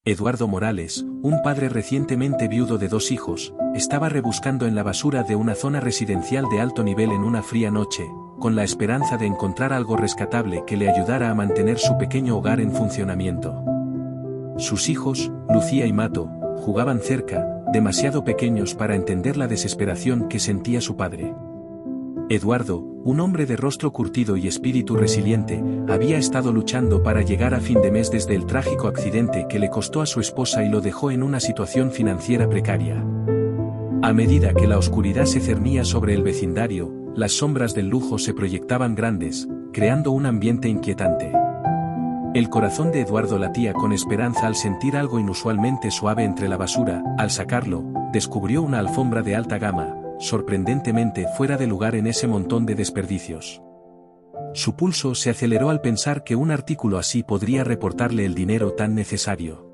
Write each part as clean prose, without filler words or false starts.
Eduardo Morales, un padre recientemente viudo de 2 hijos, estaba rebuscando en la basura de una zona residencial de alto nivel en una fría noche, con la esperanza de encontrar algo rescatable que le ayudara a mantener su pequeño hogar en funcionamiento. Sus hijos, Lucía y Mato, jugaban cerca, demasiado pequeños para entender la desesperación que sentía su padre. Eduardo, un hombre de rostro curtido y espíritu resiliente, había estado luchando para llegar a fin de mes desde el trágico accidente que le costó a su esposa y lo dejó en una situación financiera precaria. A medida que la oscuridad se cernía sobre el vecindario, las sombras del lujo se proyectaban grandes, creando un ambiente inquietante. El corazón de Eduardo latía con esperanza al sentir algo inusualmente suave entre la basura. Al sacarlo, descubrió una alfombra de alta gama, sorprendentemente fuera de lugar en ese montón de desperdicios. Su pulso se aceleró al pensar que un artículo así podría reportarle el dinero tan necesario.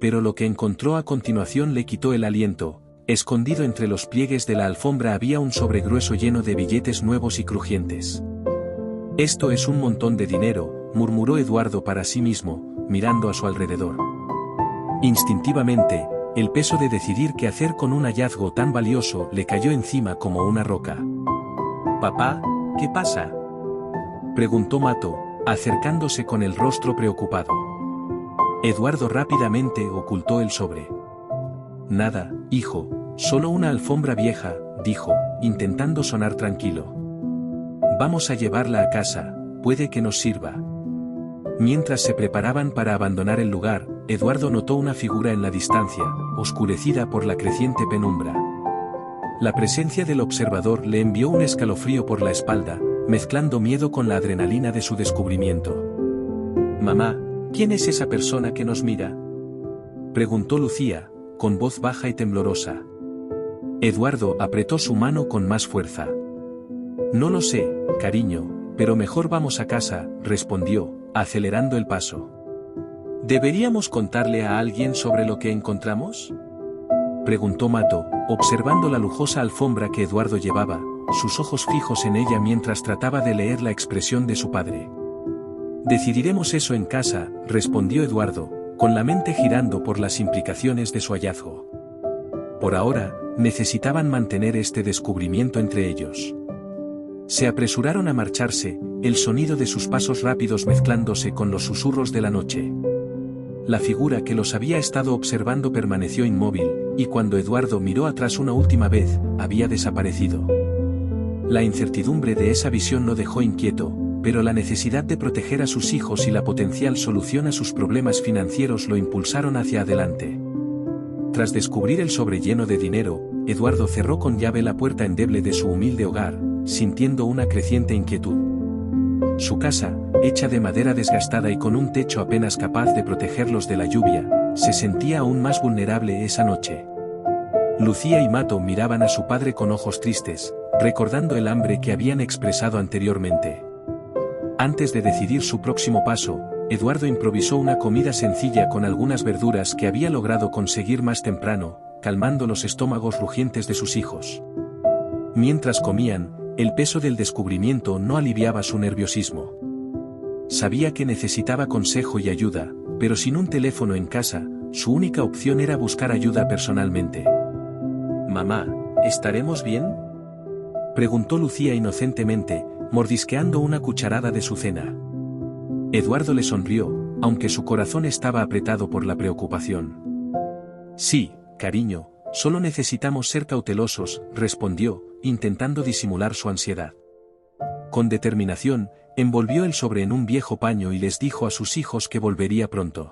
Pero lo que encontró a continuación le quitó el aliento. Escondido entre los pliegues de la alfombra había un sobre grueso lleno de billetes nuevos y crujientes. «Esto es un montón de dinero», murmuró Eduardo para sí mismo, mirando a su alrededor. Instintivamente, el peso de decidir qué hacer con un hallazgo tan valioso le cayó encima como una roca. «Papá, ¿qué pasa?», preguntó Mato, acercándose con el rostro preocupado. Eduardo rápidamente ocultó el sobre. «Nada, hijo, solo una alfombra vieja», dijo, intentando sonar tranquilo. «Vamos a llevarla a casa, puede que nos sirva». Mientras se preparaban para abandonar el lugar, Eduardo notó una figura en la distancia, oscurecida por la creciente penumbra. La presencia del observador le envió un escalofrío por la espalda, mezclando miedo con la adrenalina de su descubrimiento. «Mamá, ¿quién es esa persona que nos mira?», preguntó Lucía, con voz baja y temblorosa. Eduardo apretó su mano con más fuerza. «No lo sé, cariño, pero mejor vamos a casa», respondió, acelerando el paso. «¿Deberíamos contarle a alguien sobre lo que encontramos?», preguntó Mato, observando la lujosa alfombra que Eduardo llevaba, sus ojos fijos en ella mientras trataba de leer la expresión de su padre. «Decidiremos eso en casa», respondió Eduardo, con la mente girando por las implicaciones de su hallazgo. Por ahora, necesitaban mantener este descubrimiento entre ellos. Se apresuraron a marcharse, el sonido de sus pasos rápidos mezclándose con los susurros de la noche. La figura que los había estado observando permaneció inmóvil, y cuando Eduardo miró atrás una última vez, había desaparecido. La incertidumbre de esa visión lo dejó inquieto, pero la necesidad de proteger a sus hijos y la potencial solución a sus problemas financieros lo impulsaron hacia adelante. Tras descubrir el sobre lleno de dinero, Eduardo cerró con llave la puerta endeble de su humilde hogar, sintiendo una creciente inquietud. Su casa, hecha de madera desgastada y con un techo apenas capaz de protegerlos de la lluvia, se sentía aún más vulnerable esa noche. Lucía y Mato miraban a su padre con ojos tristes, recordando el hambre que habían expresado anteriormente. Antes de decidir su próximo paso, Eduardo improvisó una comida sencilla con algunas verduras que había logrado conseguir más temprano, calmando los estómagos rugientes de sus hijos. Mientras comían, el peso del descubrimiento no aliviaba su nerviosismo. Sabía que necesitaba consejo y ayuda, pero sin un teléfono en casa, su única opción era buscar ayuda personalmente. «Mamá, ¿estaremos bien?», preguntó Lucía inocentemente, mordisqueando una cucharada de su cena. Eduardo le sonrió, aunque su corazón estaba apretado por la preocupación. «Sí, cariño, solo necesitamos ser cautelosos», respondió, intentando disimular su ansiedad. Con determinación, envolvió el sobre en un viejo paño y les dijo a sus hijos que volvería pronto.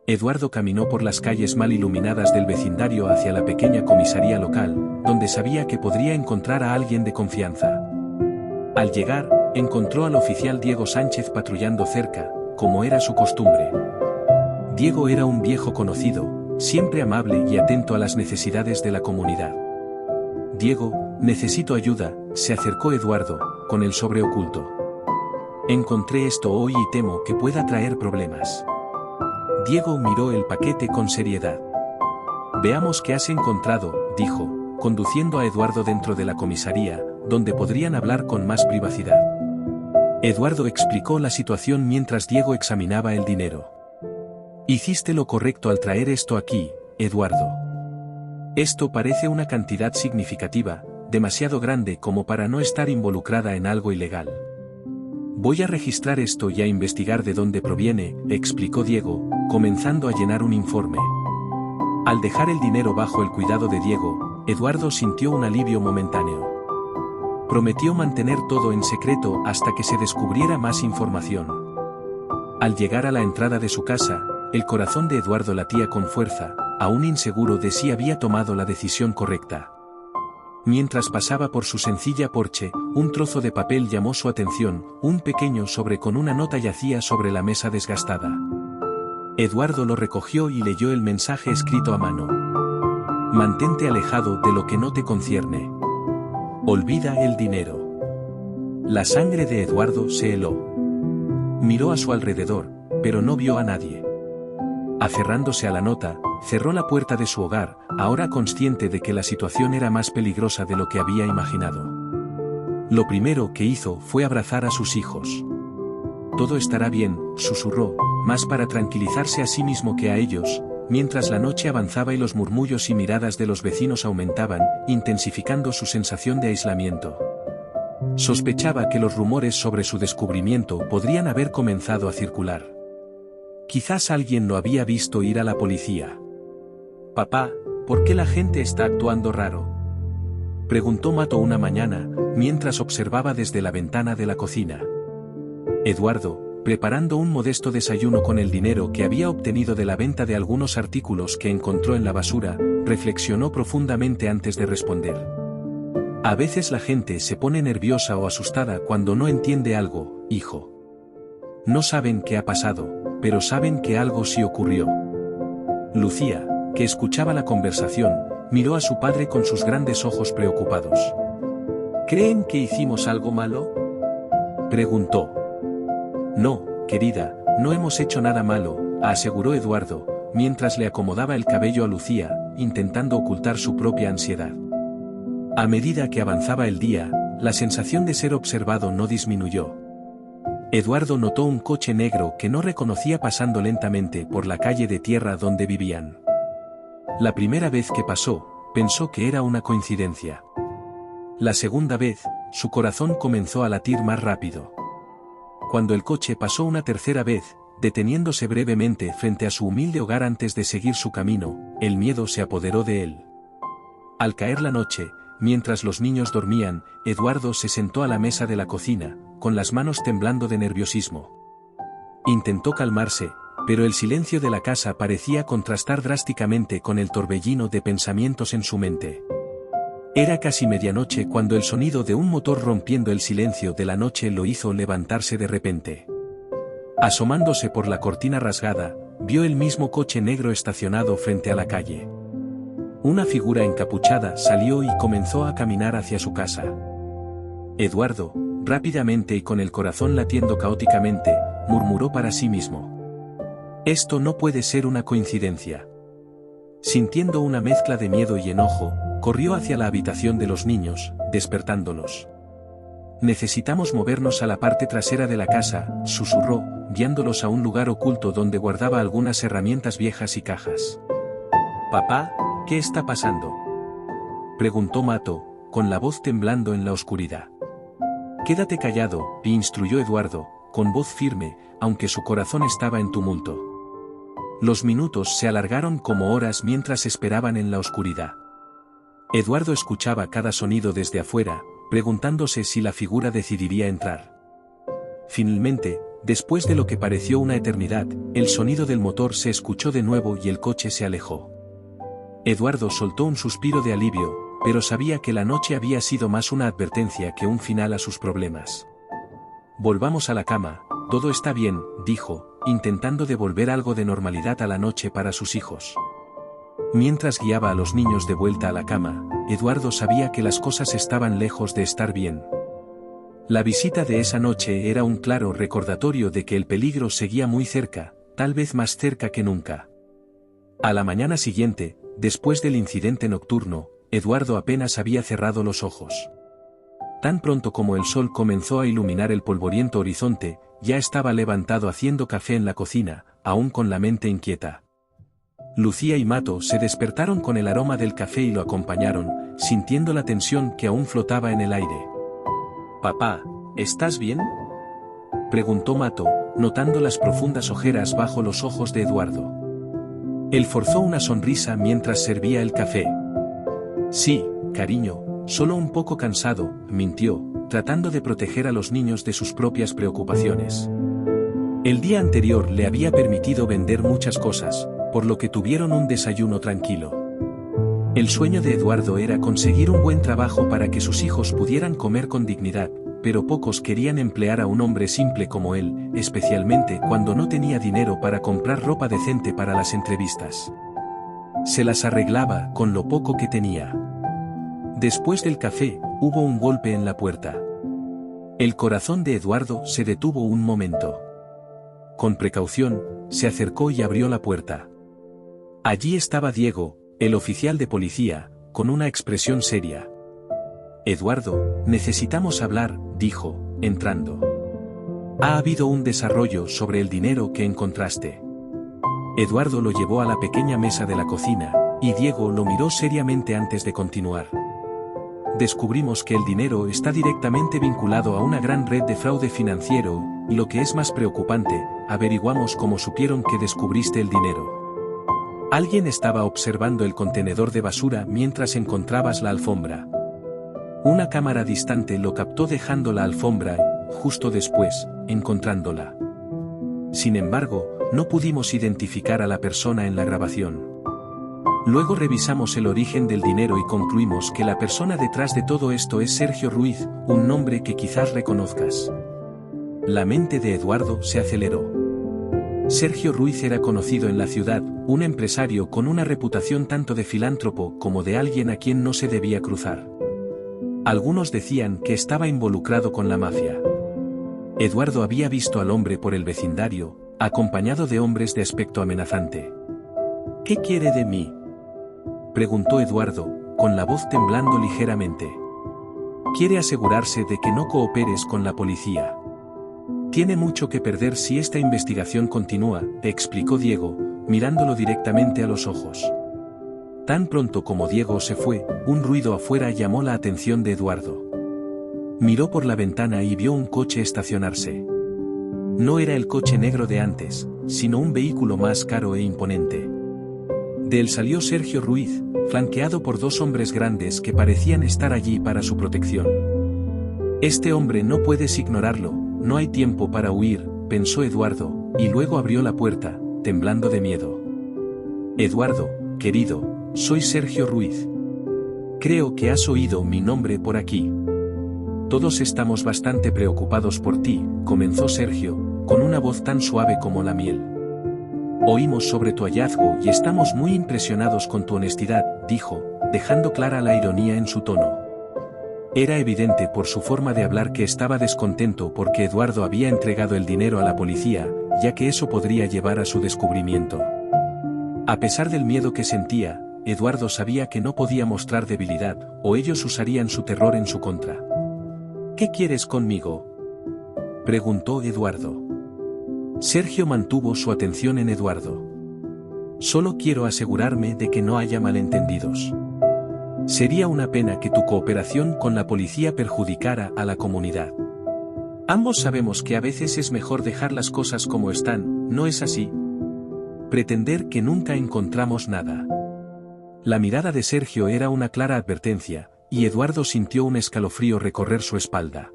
Eduardo caminó por las calles mal iluminadas del vecindario hacia la pequeña comisaría local, donde sabía que podría encontrar a alguien de confianza. Al llegar, encontró al oficial Diego Sánchez patrullando cerca, como era su costumbre. Diego era un viejo conocido, siempre amable y atento a las necesidades de la comunidad. «Diego, necesito ayuda», se acercó Eduardo, con el sobre oculto. «Encontré esto hoy y temo que pueda traer problemas». Diego miró el paquete con seriedad. «Veamos qué has encontrado», dijo, conduciendo a Eduardo dentro de la comisaría, donde podrían hablar con más privacidad. Eduardo explicó la situación mientras Diego examinaba el dinero. Hiciste lo correcto al traer esto aquí, Eduardo. Esto parece una cantidad significativa, demasiado grande como para no estar involucrada en algo ilegal. Voy a registrar esto y a investigar de dónde proviene, explicó Diego, comenzando a llenar un informe. Al dejar el dinero bajo el cuidado de Diego, Eduardo sintió un alivio momentáneo. Prometió mantener todo en secreto hasta que se descubriera más información. Al llegar a la entrada de su casa, el corazón de Eduardo latía con fuerza, aún inseguro de si había tomado la decisión correcta. Mientras pasaba por su sencilla porche, un trozo de papel llamó su atención, un pequeño sobre con una nota yacía sobre la mesa desgastada. Eduardo lo recogió y leyó el mensaje escrito a mano. Mantente alejado de lo que no te concierne. Olvida el dinero. La sangre de Eduardo se heló. Miró a su alrededor, pero no vio a nadie. Aferrándose a la nota, cerró la puerta de su hogar, ahora consciente de que la situación era más peligrosa de lo que había imaginado. Lo primero que hizo fue abrazar a sus hijos. Todo estará bien, susurró, más para tranquilizarse a sí mismo que a ellos, mientras la noche avanzaba y los murmullos y miradas de los vecinos aumentaban, intensificando su sensación de aislamiento. Sospechaba que los rumores sobre su descubrimiento podrían haber comenzado a circular. Quizás alguien lo había visto ir a la policía. «Papá, ¿por qué la gente está actuando raro?», preguntó Mato una mañana, mientras observaba desde la ventana de la cocina. Eduardo, preparando un modesto desayuno con el dinero que había obtenido de la venta de algunos artículos que encontró en la basura, reflexionó profundamente antes de responder. A veces la gente se pone nerviosa o asustada cuando no entiende algo, hijo. No saben qué ha pasado, pero saben que algo sí ocurrió. Lucía, que escuchaba la conversación, miró a su padre con sus grandes ojos preocupados. ¿Creen que hicimos algo malo?, preguntó. No, querida, no hemos hecho nada malo, aseguró Eduardo, mientras le acomodaba el cabello a Lucía, intentando ocultar su propia ansiedad. A medida que avanzaba el día, la sensación de ser observado no disminuyó. Eduardo notó un coche negro que no reconocía pasando lentamente por la calle de tierra donde vivían. La primera vez que pasó, pensó que era una coincidencia. La segunda vez, su corazón comenzó a latir más rápido. Cuando el coche pasó una tercera vez, deteniéndose brevemente frente a su humilde hogar antes de seguir su camino, el miedo se apoderó de él. Al caer la noche, mientras los niños dormían, Eduardo se sentó a la mesa de la cocina, con las manos temblando de nerviosismo. Intentó calmarse, pero el silencio de la casa parecía contrastar drásticamente con el torbellino de pensamientos en su mente. Era casi medianoche cuando el sonido de un motor rompiendo el silencio de la noche lo hizo levantarse de repente. Asomándose por la cortina rasgada, vio el mismo coche negro estacionado frente a la calle. Una figura encapuchada salió y comenzó a caminar hacia su casa. Eduardo, rápidamente y con el corazón latiendo caóticamente, murmuró para sí mismo. Esto no puede ser una coincidencia. Sintiendo una mezcla de miedo y enojo, corrió hacia la habitación de los niños, despertándolos. Necesitamos movernos a la parte trasera de la casa, susurró, guiándolos a un lugar oculto donde guardaba algunas herramientas viejas y cajas. Papá, ¿qué está pasando?, preguntó Mato, con la voz temblando en la oscuridad. Quédate callado, instruyó Eduardo, con voz firme, aunque su corazón estaba en tumulto. Los minutos se alargaron como horas mientras esperaban en la oscuridad. Eduardo escuchaba cada sonido desde afuera, preguntándose si la figura decidiría entrar. Finalmente, después de lo que pareció una eternidad, el sonido del motor se escuchó de nuevo y el coche se alejó. Eduardo soltó un suspiro de alivio, pero sabía que la noche había sido más una advertencia que un final a sus problemas. Volvamos a la cama, todo está bien, dijo, intentando devolver algo de normalidad a la noche para sus hijos. Mientras guiaba a los niños de vuelta a la cama, Eduardo sabía que las cosas estaban lejos de estar bien. La visita de esa noche era un claro recordatorio de que el peligro seguía muy cerca, tal vez más cerca que nunca. A la mañana siguiente, después del incidente nocturno, Eduardo apenas había cerrado los ojos. Tan pronto como el sol comenzó a iluminar el polvoriento horizonte, ya estaba levantado haciendo café en la cocina, aún con la mente inquieta. Lucía y Mato se despertaron con el aroma del café y lo acompañaron, sintiendo la tensión que aún flotaba en el aire. «Papá, ¿estás bien?», preguntó Mato, notando las profundas ojeras bajo los ojos de Eduardo. Él forzó una sonrisa mientras servía el café. «Sí, cariño, solo un poco cansado», mintió, tratando de proteger a los niños de sus propias preocupaciones. El día anterior le había permitido vender muchas cosas, por lo que tuvieron un desayuno tranquilo. El sueño de Eduardo era conseguir un buen trabajo para que sus hijos pudieran comer con dignidad, pero pocos querían emplear a un hombre simple como él, especialmente cuando no tenía dinero para comprar ropa decente para las entrevistas. Se las arreglaba con lo poco que tenía. Después del café, hubo un golpe en la puerta. El corazón de Eduardo se detuvo un momento. Con precaución, se acercó y abrió la puerta. Allí estaba Diego, el oficial de policía, con una expresión seria. «Eduardo, necesitamos hablar», dijo, entrando. «Ha habido un desarrollo sobre el dinero que encontraste». Eduardo lo llevó a la pequeña mesa de la cocina, y Diego lo miró seriamente antes de continuar. «Descubrimos que el dinero está directamente vinculado a una gran red de fraude financiero, y lo que es más preocupante, averiguamos cómo supieron que descubriste el dinero. Alguien estaba observando el contenedor de basura mientras encontrabas la alfombra. Una cámara distante lo captó dejando la alfombra y, justo después, encontrándola. Sin embargo, no pudimos identificar a la persona en la grabación. Luego revisamos el origen del dinero y concluimos que la persona detrás de todo esto es Sergio Ruiz, un nombre que quizás reconozcas». La mente de Eduardo se aceleró. Sergio Ruiz era conocido en la ciudad, un empresario con una reputación tanto de filántropo como de alguien a quien no se debía cruzar. Algunos decían que estaba involucrado con la mafia. Eduardo había visto al hombre por el vecindario, acompañado de hombres de aspecto amenazante. «¿Qué quiere de mí?», preguntó Eduardo, con la voz temblando ligeramente. «Quiere asegurarse de que no cooperes con la policía. Tiene mucho que perder si esta investigación continúa», explicó Diego, mirándolo directamente a los ojos. Tan pronto como Diego se fue, un ruido afuera llamó la atención de Eduardo. Miró por la ventana y vio un coche estacionarse. No era el coche negro de antes, sino un vehículo más caro e imponente. De él salió Sergio Ruiz, flanqueado por dos hombres grandes que parecían estar allí para su protección. «Este hombre no puedes ignorarlo, no hay tiempo para huir», pensó Eduardo, y luego abrió la puerta, temblando de miedo. «Eduardo, querido, soy Sergio Ruiz. Creo que has oído mi nombre por aquí. Todos estamos bastante preocupados por ti», comenzó Sergio, con una voz tan suave como la miel. «Oímos sobre tu hallazgo y estamos muy impresionados con tu honestidad», dijo, dejando clara la ironía en su tono. Era evidente por su forma de hablar que estaba descontento porque Eduardo había entregado el dinero a la policía, ya que eso podría llevar a su descubrimiento. A pesar del miedo que sentía, Eduardo sabía que no podía mostrar debilidad, o ellos usarían su terror en su contra. «¿Qué quieres conmigo?», preguntó Eduardo. Sergio mantuvo su atención en Eduardo. «Solo quiero asegurarme de que no haya malentendidos. Sería una pena que tu cooperación con la policía perjudicara a la comunidad. Ambos sabemos que a veces es mejor dejar las cosas como están, ¿no es así? Pretender que nunca encontramos nada». La mirada de Sergio era una clara advertencia, y Eduardo sintió un escalofrío recorrer su espalda.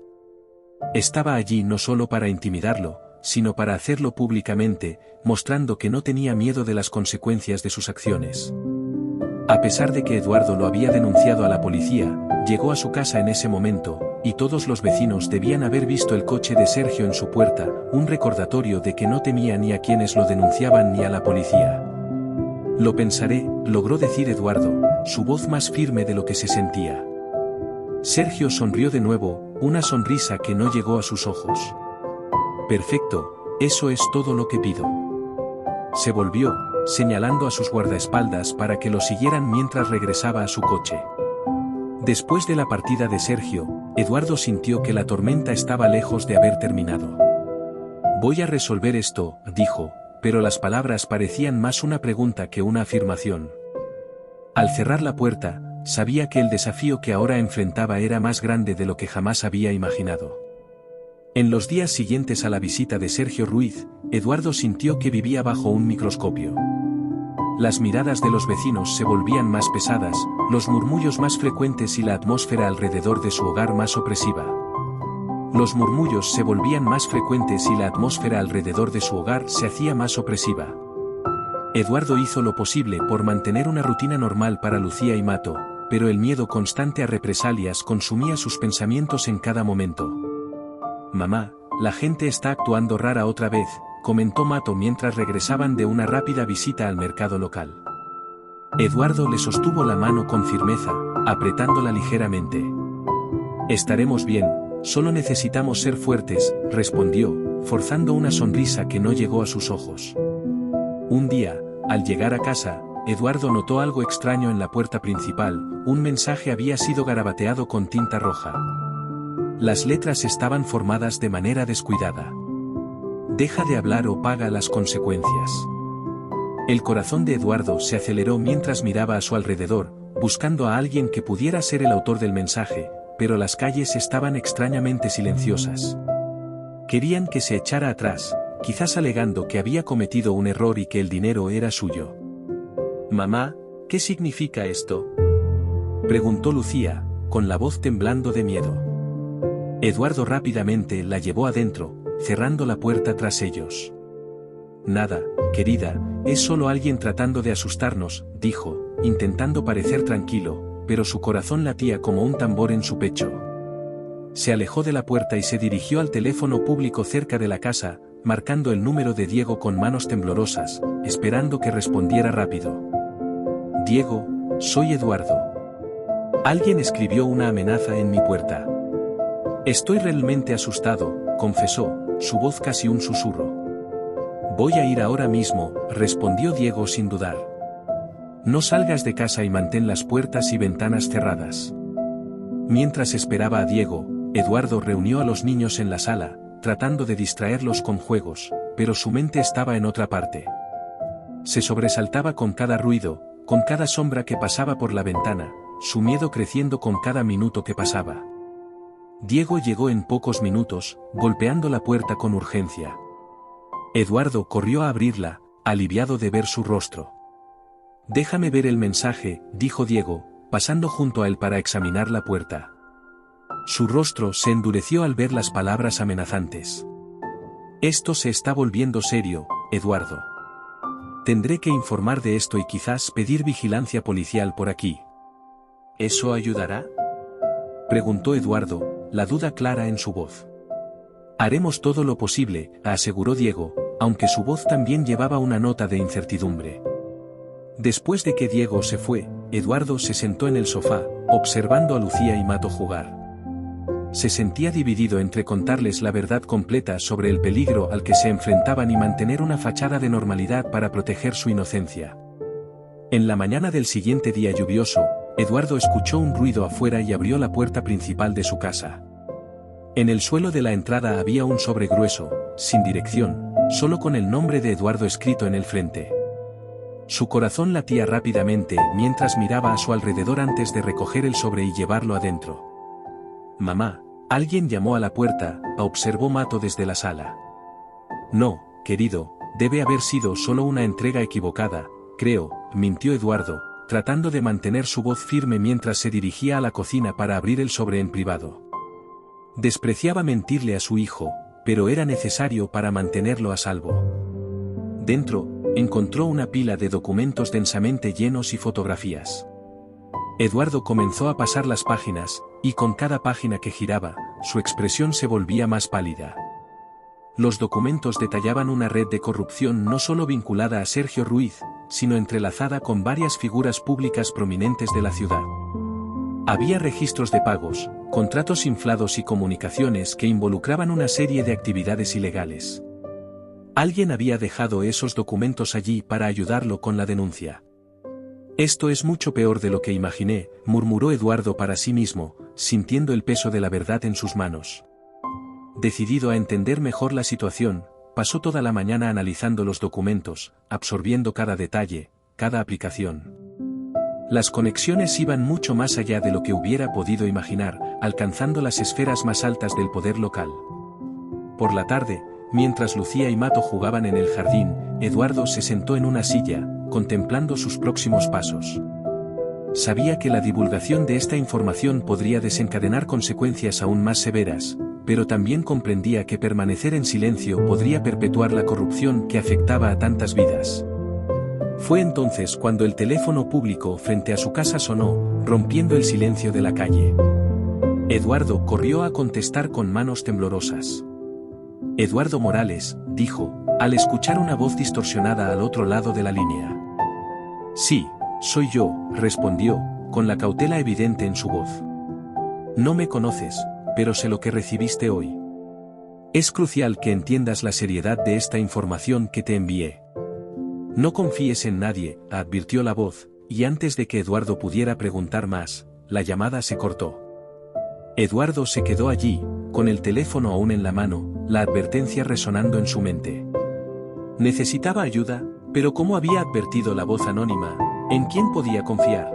Estaba allí no solo para intimidarlo, sino para hacerlo públicamente, mostrando que no tenía miedo de las consecuencias de sus acciones. A pesar de que Eduardo lo había denunciado a la policía, llegó a su casa en ese momento, y todos los vecinos debían haber visto el coche de Sergio en su puerta, un recordatorio de que no temía ni a quienes lo denunciaban ni a la policía. «Lo pensaré», logró decir Eduardo, su voz más firme de lo que se sentía. Sergio sonrió de nuevo, una sonrisa que no llegó a sus ojos. «Perfecto, eso es todo lo que pido». Se volvió, señalando a sus guardaespaldas para que lo siguieran mientras regresaba a su coche. Después de la partida de Sergio, Eduardo sintió que la tormenta estaba lejos de haber terminado. «Voy a resolver esto», dijo, pero las palabras parecían más una pregunta que una afirmación. Al cerrar la puerta, sabía que el desafío que ahora enfrentaba era más grande de lo que jamás había imaginado. En los días siguientes a la visita de Sergio Ruiz, Eduardo sintió que vivía bajo un microscopio. Las miradas de los vecinos se volvían más pesadas, los murmullos más frecuentes y la atmósfera alrededor de su hogar más opresiva. Los murmullos se volvían más frecuentes y la atmósfera alrededor de su hogar se hacía más opresiva. Eduardo hizo lo posible por mantener una rutina normal para Lucía y Mato, pero el miedo constante a represalias consumía sus pensamientos en cada momento. «Mamá, la gente está actuando rara otra vez», comentó Mato mientras regresaban de una rápida visita al mercado local. Eduardo le sostuvo la mano con firmeza, apretándola ligeramente. «Estaremos bien, solo necesitamos ser fuertes», respondió, forzando una sonrisa que no llegó a sus ojos. Un día, al llegar a casa, Eduardo notó algo extraño en la puerta principal. Un mensaje había sido garabateado con tinta roja. Las letras estaban formadas de manera descuidada. «Deja de hablar o paga las consecuencias». El corazón de Eduardo se aceleró mientras miraba a su alrededor, buscando a alguien que pudiera ser el autor del mensaje, pero las calles estaban extrañamente silenciosas. Querían que se echara atrás, quizás alegando que había cometido un error y que el dinero era suyo. «Mamá, ¿qué significa esto?», preguntó Lucía, con la voz temblando de miedo. Eduardo rápidamente la llevó adentro, cerrando la puerta tras ellos. «Nada, querida, es solo alguien tratando de asustarnos», dijo, intentando parecer tranquilo, pero su corazón latía como un tambor en su pecho. Se alejó de la puerta y se dirigió al teléfono público cerca de la casa, marcando el número de Diego con manos temblorosas, esperando que respondiera rápido. «Diego, soy Eduardo. Alguien escribió una amenaza en mi puerta. Estoy realmente asustado», confesó, su voz casi un susurro. «Voy a ir ahora mismo», respondió Diego sin dudar. «No salgas de casa y mantén las puertas y ventanas cerradas». Mientras esperaba a Diego, Eduardo reunió a los niños en la sala, tratando de distraerlos con juegos, pero su mente estaba en otra parte. Se sobresaltaba con cada ruido, con cada sombra que pasaba por la ventana, su miedo creciendo con cada minuto que pasaba. Diego llegó en pocos minutos, golpeando la puerta con urgencia. Eduardo corrió a abrirla, aliviado de ver su rostro. «Déjame ver el mensaje», dijo Diego, pasando junto a él para examinar la puerta. Su rostro se endureció al ver las palabras amenazantes. «Esto se está volviendo serio, Eduardo. Tendré que informar de esto y quizás pedir vigilancia policial por aquí». «¿Eso ayudará?», preguntó Eduardo, la duda clara en su voz. «Haremos todo lo posible», aseguró Diego, aunque su voz también llevaba una nota de incertidumbre. Después de que Diego se fue, Eduardo se sentó en el sofá, observando a Lucía y Mato jugar. Se sentía dividido entre contarles la verdad completa sobre el peligro al que se enfrentaban y mantener una fachada de normalidad para proteger su inocencia. En la mañana del siguiente día lluvioso, Eduardo escuchó un ruido afuera y abrió la puerta principal de su casa. En el suelo de la entrada había un sobre grueso, sin dirección, solo con el nombre de Eduardo escrito en el frente. Su corazón latía rápidamente mientras miraba a su alrededor antes de recoger el sobre y llevarlo adentro. «Mamá, alguien llamó a la puerta», observó Mato desde la sala. «No, querido, debe haber sido solo una entrega equivocada, creo», mintió Eduardo, tratando de mantener su voz firme mientras se dirigía a la cocina para abrir el sobre en privado. Despreciaba mentirle a su hijo, pero era necesario para mantenerlo a salvo. Dentro, encontró una pila de documentos densamente llenos y fotografías. Eduardo comenzó a pasar las páginas, y con cada página que giraba, su expresión se volvía más pálida. Los documentos detallaban una red de corrupción no solo vinculada a Sergio Ruiz, sino entrelazada con varias figuras públicas prominentes de la ciudad. Había registros de pagos, contratos inflados y comunicaciones que involucraban una serie de actividades ilegales. Alguien había dejado esos documentos allí para ayudarlo con la denuncia. «Esto es mucho peor de lo que imaginé», murmuró Eduardo para sí mismo, sintiendo el peso de la verdad en sus manos. Decidido a entender mejor la situación, pasó toda la mañana analizando los documentos, absorbiendo cada detalle, cada aplicación. Las conexiones iban mucho más allá de lo que hubiera podido imaginar, alcanzando las esferas más altas del poder local. Por la tarde, mientras Lucía y Mato jugaban en el jardín, Eduardo se sentó en una silla, contemplando sus próximos pasos. Sabía que la divulgación de esta información podría desencadenar consecuencias aún más severas, pero también comprendía que permanecer en silencio podría perpetuar la corrupción que afectaba a tantas vidas. Fue entonces cuando el teléfono público frente a su casa sonó, rompiendo el silencio de la calle. Eduardo corrió a contestar con manos temblorosas. Eduardo Morales, dijo, al escuchar una voz distorsionada al otro lado de la línea. Sí, soy yo, respondió, con la cautela evidente en su voz. No me conoces, pero sé lo que recibiste hoy. Es crucial que entiendas la seriedad de esta información que te envié. No confíes en nadie, advirtió la voz, y antes de que Eduardo pudiera preguntar más, la llamada se cortó. Eduardo se quedó allí, con el teléfono aún en la mano, la advertencia resonando en su mente. Necesitaba ayuda, pero ¿cómo había advertido la voz anónima? ¿En quién podía confiar?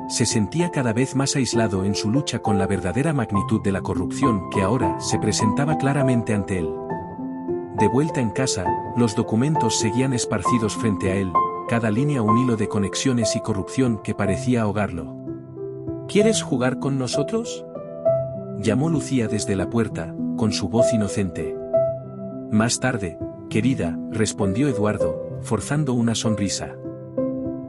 Se sentía cada vez más aislado en su lucha con la verdadera magnitud de la corrupción que ahora se presentaba claramente ante él. De vuelta en casa, los documentos seguían esparcidos frente a él, cada línea un hilo de conexiones y corrupción que parecía ahogarlo. ¿Quieres jugar con nosotros?, llamó Lucía desde la puerta, con su voz inocente. Más tarde, querida, respondió Eduardo, forzando una sonrisa.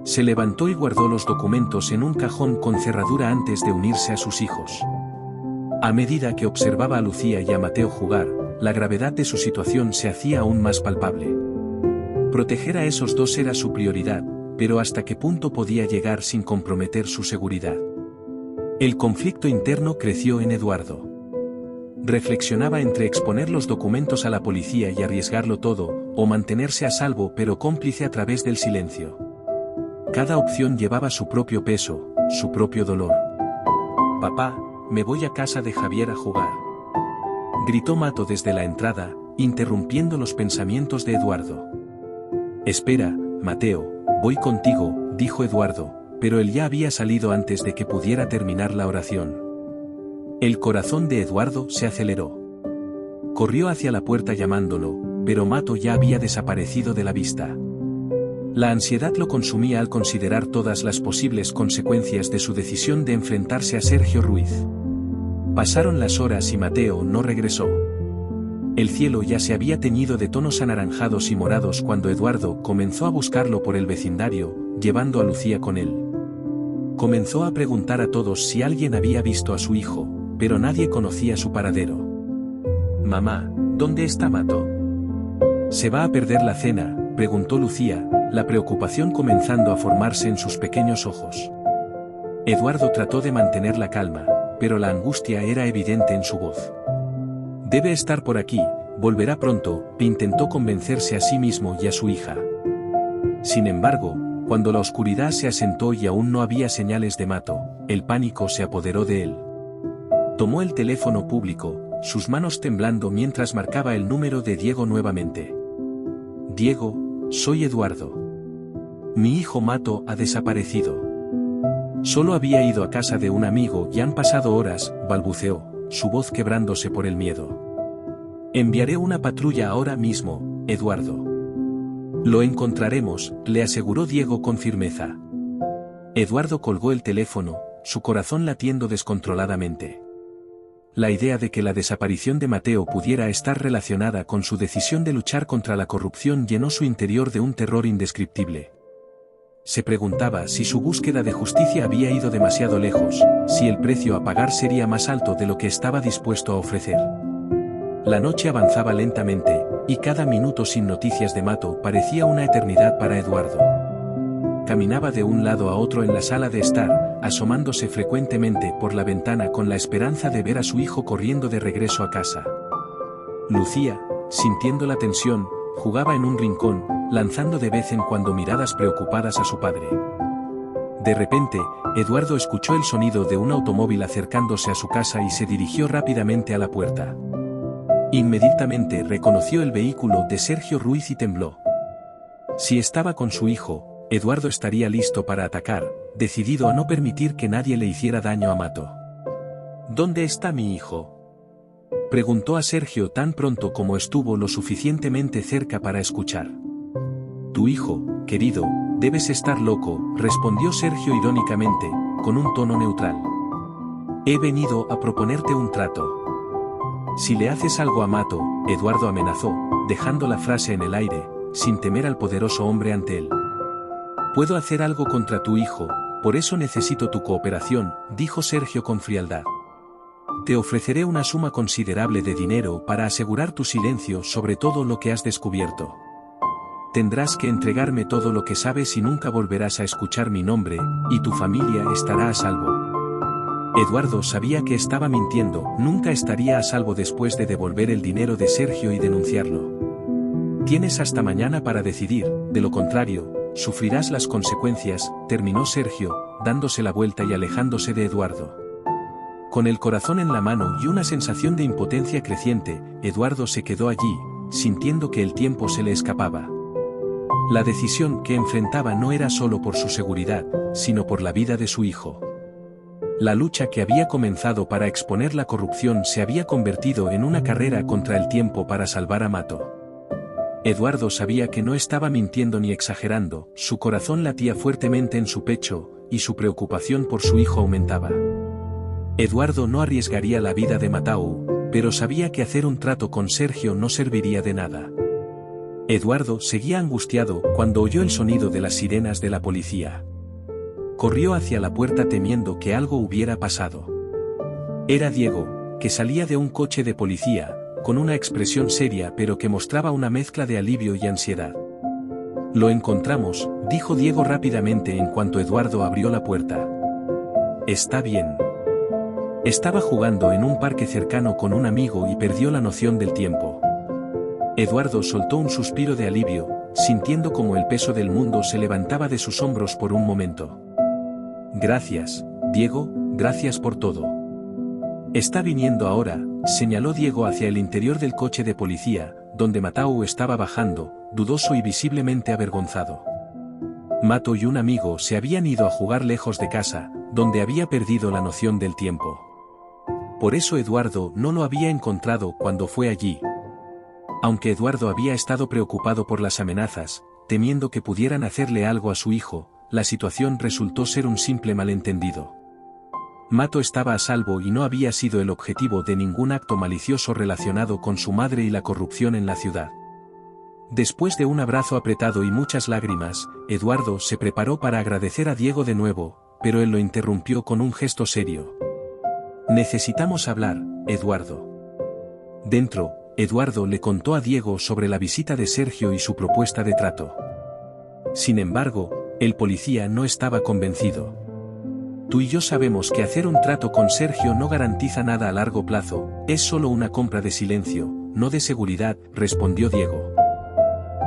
Se levantó y guardó los documentos en un cajón con cerradura antes de unirse a sus hijos. A medida que observaba a Lucía y a Mateo jugar, la gravedad de su situación se hacía aún más palpable. Proteger a esos dos era su prioridad, pero ¿hasta qué punto podía llegar sin comprometer su seguridad? El conflicto interno creció en Eduardo. Reflexionaba entre exponer los documentos a la policía y arriesgarlo todo, o mantenerse a salvo pero cómplice a través del silencio. Cada opción llevaba su propio peso, su propio dolor. Papá, me voy a casa de Javier a jugar, gritó Mato desde la entrada, interrumpiendo los pensamientos de Eduardo. Espera, Mateo, voy contigo, dijo Eduardo, pero él ya había salido antes de que pudiera terminar la oración. El corazón de Eduardo se aceleró. Corrió hacia la puerta llamándolo, pero Mato ya había desaparecido de la vista. La ansiedad lo consumía al considerar todas las posibles consecuencias de su decisión de enfrentarse a Sergio Ruiz. Pasaron las horas y Mateo no regresó. El cielo ya se había teñido de tonos anaranjados y morados cuando Eduardo comenzó a buscarlo por el vecindario, llevando a Lucía con él. Comenzó a preguntar a todos si alguien había visto a su hijo, pero nadie conocía su paradero. Mamá, ¿dónde está Mato? ¿Se va a perder la cena?, preguntó Lucía, la preocupación comenzando a formarse en sus pequeños ojos. Eduardo trató de mantener la calma, pero la angustia era evidente en su voz. Debe estar por aquí, volverá pronto, intentó convencerse a sí mismo y a su hija. Sin embargo, cuando la oscuridad se asentó y aún no había señales de Mato, el pánico se apoderó de él. Tomó el teléfono público, sus manos temblando mientras marcaba el número de Diego nuevamente. Diego, soy Eduardo. Mi hijo Mato ha desaparecido. Solo había ido a casa de un amigo y han pasado horas, balbuceó, su voz quebrándose por el miedo. Enviaré una patrulla ahora mismo, Eduardo. Lo encontraremos, le aseguró Diego con firmeza. Eduardo colgó el teléfono, su corazón latiendo descontroladamente. La idea de que la desaparición de Mateo pudiera estar relacionada con su decisión de luchar contra la corrupción llenó su interior de un terror indescriptible. Se preguntaba si su búsqueda de justicia había ido demasiado lejos, si el precio a pagar sería más alto de lo que estaba dispuesto a ofrecer. La noche avanzaba lentamente, y cada minuto sin noticias de Mato parecía una eternidad para Eduardo. Caminaba de un lado a otro en la sala de estar, asomándose frecuentemente por la ventana con la esperanza de ver a su hijo corriendo de regreso a casa. Lucía, sintiendo la tensión, jugaba en un rincón, lanzando de vez en cuando miradas preocupadas a su padre. De repente, Eduardo escuchó el sonido de un automóvil acercándose a su casa y se dirigió rápidamente a la puerta. Inmediatamente reconoció el vehículo de Sergio Ruiz y tembló. Si estaba con su hijo, Eduardo estaría listo para atacar, decidido a no permitir que nadie le hiciera daño a Mato. ¿Dónde está mi hijo?, preguntó a Sergio tan pronto como estuvo lo suficientemente cerca para escuchar. Tu hijo, querido, debes estar loco, respondió Sergio irónicamente, con un tono neutral. He venido a proponerte un trato. Si le haces algo a Mato, Eduardo amenazó, dejando la frase en el aire, sin temer al poderoso hombre ante él. Puedo hacer algo contra tu hijo, por eso necesito tu cooperación, dijo Sergio con frialdad. Te ofreceré una suma considerable de dinero para asegurar tu silencio sobre todo lo que has descubierto. Tendrás que entregarme todo lo que sabes y nunca volverás a escuchar mi nombre, y tu familia estará a salvo. Eduardo sabía que estaba mintiendo, nunca estaría a salvo después de devolver el dinero de Sergio y denunciarlo. Tienes hasta mañana para decidir, de lo contrario, sufrirás las consecuencias, terminó Sergio, dándose la vuelta y alejándose de Eduardo. Con el corazón en la mano y una sensación de impotencia creciente, Eduardo se quedó allí, sintiendo que el tiempo se le escapaba. La decisión que enfrentaba no era solo por su seguridad, sino por la vida de su hijo. La lucha que había comenzado para exponer la corrupción se había convertido en una carrera contra el tiempo para salvar a Mato. Eduardo sabía que no estaba mintiendo ni exagerando, su corazón latía fuertemente en su pecho, y su preocupación por su hijo aumentaba. Eduardo no arriesgaría la vida de Matau, pero sabía que hacer un trato con Sergio no serviría de nada. Eduardo seguía angustiado cuando oyó el sonido de las sirenas de la policía. Corrió hacia la puerta temiendo que algo hubiera pasado. Era Diego, que salía de un coche de policía, con una expresión seria pero que mostraba una mezcla de alivio y ansiedad. Lo encontramos, dijo Diego rápidamente en cuanto Eduardo abrió la puerta. Está bien. Estaba jugando en un parque cercano con un amigo y perdió la noción del tiempo. Eduardo soltó un suspiro de alivio, sintiendo como el peso del mundo se levantaba de sus hombros por un momento. Gracias, Diego, gracias por todo. Está viniendo ahora, señaló Diego hacia el interior del coche de policía, donde Matau estaba bajando, dudoso y visiblemente avergonzado. Mato y un amigo se habían ido a jugar lejos de casa, donde había perdido la noción del tiempo. Por eso Eduardo no lo había encontrado cuando fue allí. Aunque Eduardo había estado preocupado por las amenazas, temiendo que pudieran hacerle algo a su hijo, la situación resultó ser un simple malentendido. Mato estaba a salvo y no había sido el objetivo de ningún acto malicioso relacionado con su madre y la corrupción en la ciudad. Después de un abrazo apretado y muchas lágrimas, Eduardo se preparó para agradecer a Diego de nuevo, pero él lo interrumpió con un gesto serio. Necesitamos hablar, Eduardo. Dentro, Eduardo le contó a Diego sobre la visita de Sergio y su propuesta de trato. Sin embargo, el policía no estaba convencido. Tú y yo sabemos que hacer un trato con Sergio no garantiza nada a largo plazo, es solo una compra de silencio, no de seguridad, respondió Diego.